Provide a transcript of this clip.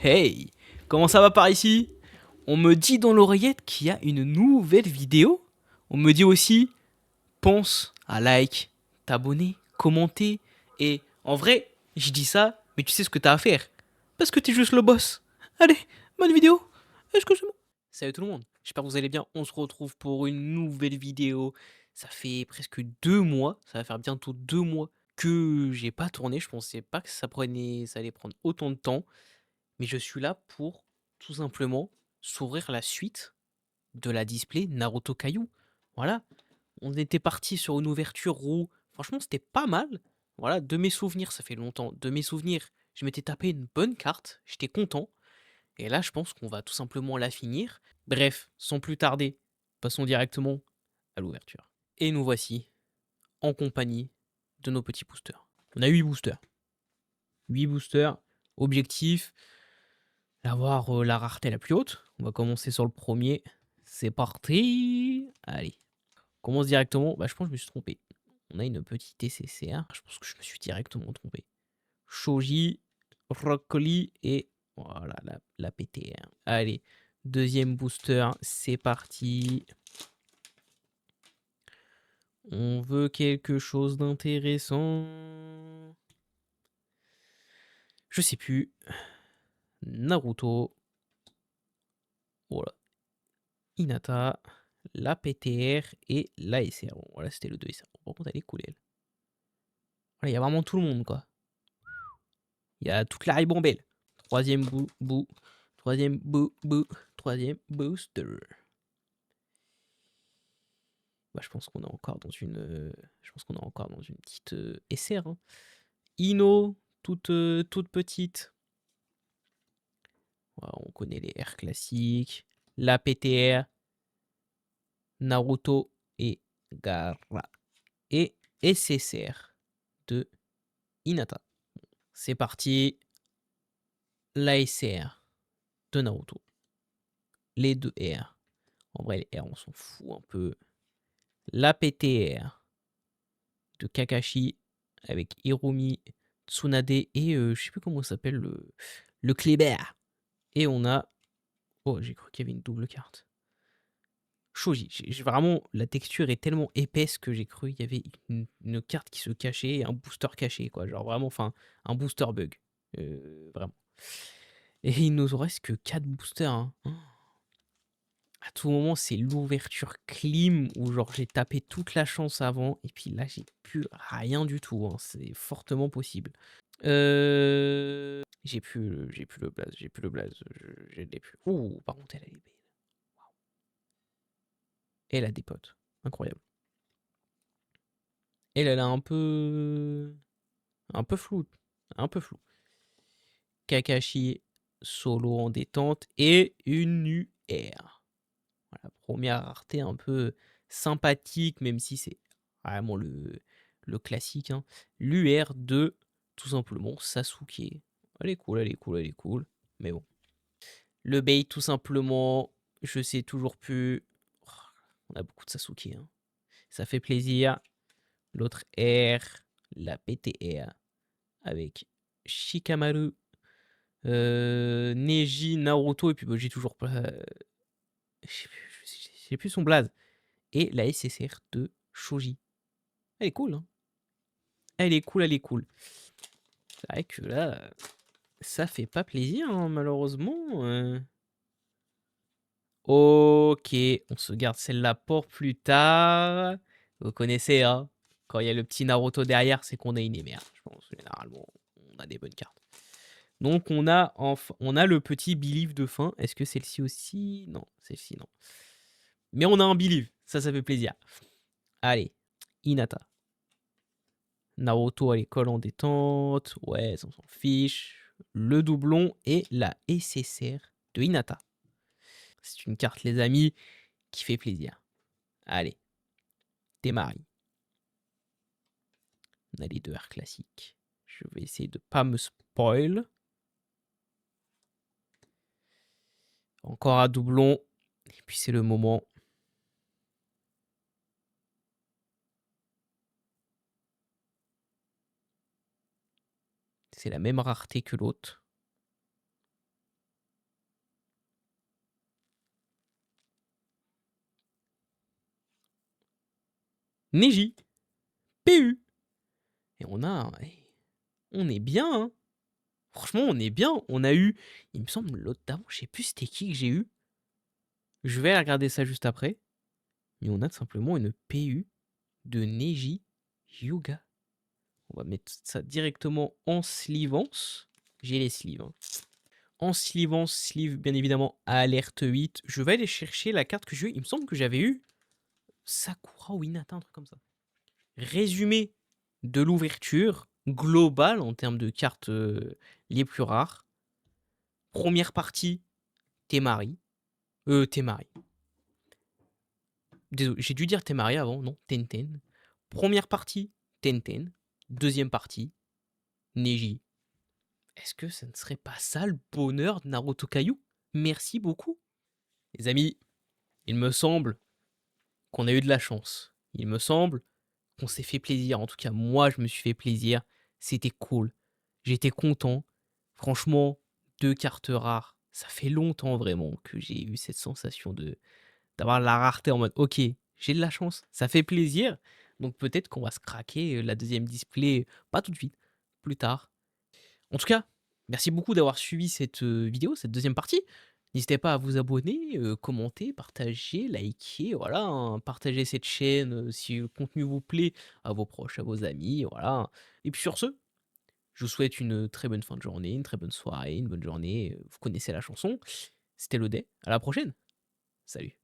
Hey, comment ça va par ici? On me dit dans l'oreillette qu'il y a une nouvelle vidéo. On me dit aussi, pense à like, t'abonner, commenter. Et en vrai, je dis ça, mais tu sais ce que t'as à faire. Parce que t'es juste le boss. Allez, bonne vidéo. Excusez-moi. Salut tout le monde, j'espère que vous allez bien. On se retrouve pour une nouvelle vidéo. Ça fait presque 2 mois, ça va faire bientôt 2 mois que j'ai pas tourné. Je pensais pas que ça allait prendre autant de temps. Mais je suis là pour, tout simplement, s'ouvrir la suite de la display Naruto Kaiju. Voilà, on était parti sur une ouverture où, franchement, c'était pas mal. Voilà, de mes souvenirs, ça fait longtemps, de mes souvenirs, je m'étais tapé une bonne carte, j'étais content. Et là, je pense qu'on va tout simplement la finir. Bref, sans plus tarder, passons directement à l'ouverture. Et nous voici en compagnie de nos petits boosters. On a 8 boosters. 8 boosters. Objectif, d'avoir la rareté la plus haute. On va commencer sur le premier. C'est parti. Allez, on commence directement. Bah, je pense que je me suis trompé. On a une petite TCCR. Je pense que je me suis directement trompé. Shoji, Broccoli et voilà la PTR. Allez, deuxième booster. C'est parti. On veut quelque chose d'intéressant. Je sais plus. Naruto. Voilà. Hinata, la PTR et la SR. Bon, voilà, c'était le 2 SR. Par contre, elle est cool, elle. Voilà, il y a vraiment tout le monde, quoi. Il y a toute la ribambelle. Troisième bout. Troisième bout. Troisième booster. Bah, je pense qu'on est encore dans une. Je pense qu'on est encore dans une petite SR. Hein. Ino, toute petite. Voilà, on connaît les R classiques. La PTR. Naruto et Gaara. Et SSR de Hinata. C'est parti. L'ASR de Naruto. Les deux R. En vrai, les R, on s'en fout un peu. La PTR de Kakashi avec Hirumi, Tsunade et je sais plus comment s'appelle le Kléber. Et on a. Oh, j'ai cru qu'il y avait une double carte. Shoji. Vraiment, la texture est tellement épaisse que j'ai cru qu'il y avait une carte qui se cachait et un booster caché, quoi. Genre vraiment, enfin, un booster bug. Vraiment. Et il nous en reste que 4 boosters. Hein. À tout moment, c'est l'ouverture clean où genre j'ai tapé toute la chance avant et puis là j'ai plus rien du tout. Hein. C'est fortement possible. J'ai plus le blaze, je l'ai plus. Ouh, par contre elle est belle. Elle a des potes, incroyable. Elle a un peu flou, un peu flou. Kakashi solo en détente et une UR. Voilà, première rareté un peu sympathique, même si c'est vraiment le classique. Hein. L'UR de, tout simplement, Sasuke. Elle est cool, elle est cool, elle est cool. Mais bon. Le bait, tout simplement, je sais toujours plus. Oh, on a beaucoup de Sasuke. Hein. Ça fait plaisir. L'autre R, la PTR, avec Shikamaru, Neji, Naruto, et puis bah, j'ai toujours pas. Je sais plus son blaze. Et la SSR de Shoji. Elle est cool, hein. Elle est cool, elle est cool. C'est vrai que là, ça fait pas plaisir, hein, malheureusement. Ok, on se garde celle-là pour plus tard. Vous connaissez, hein. Quand il y a le petit Naruto derrière, c'est qu'on a une émerde. Je pense, généralement, on a des bonnes cartes. Donc, on a le petit Believe de fin. Est-ce que celle-ci aussi? Non, celle-ci, non. Mais on a un Believe. Ça fait plaisir. Allez, Hinata. Naruto à l'école en détente. Ouais, on s'en fiche. Le doublon et la SSR de Hinata. C'est une carte, les amis, qui fait plaisir. Allez, Temari. On a les deux R classiques. Je vais essayer de pas me spoil. Encore un doublon. Et puis c'est le moment. C'est la même rareté que l'autre. Neji, PU. Et on est bien, hein. Franchement, on est bien. On a eu, il me semble, l'autre d'avant, je sais plus c'était qui que j'ai eu. Je vais regarder ça juste après. Mais on a tout simplement une PU de Neji Hyuga. On va mettre ça directement en sleevance. J'ai les sleeves. Hein. En sleevance, sleeve bien évidemment alerte 8. Je vais aller chercher la carte que j'ai eue. Il me semble que j'avais eu Sakura ou Hinata, un truc comme ça. Résumé de l'ouverture globale en termes de cartes les plus rares. Première partie, Temari. Temari. Désolé, j'ai dû dire Temari avant, non, Tenten. Première partie, Tenten. Deuxième partie, Neji. Est-ce que ça ne serait pas ça le bonheur de Naruto Kaiju? Merci beaucoup. Les amis, il me semble qu'on a eu de la chance. Il me semble qu'on s'est fait plaisir. En tout cas, moi, je me suis fait plaisir. C'était cool. J'étais content. Franchement, 2 cartes rares. Ça fait longtemps vraiment que j'ai eu cette sensation d'avoir la rareté en mode ok, j'ai de la chance, ça fait plaisir. Donc peut-être qu'on va se craquer la deuxième display, pas tout de suite, plus tard. En tout cas, merci beaucoup d'avoir suivi cette vidéo, cette deuxième partie. N'hésitez pas à vous abonner, commenter, partager, liker, voilà, hein, partager cette chaîne si le contenu vous plaît à vos proches, à vos amis, voilà. Et puis sur ce, je vous souhaite une très bonne fin de journée, une très bonne soirée, une bonne journée. Vous connaissez la chanson. C'était le Day. À la prochaine. Salut.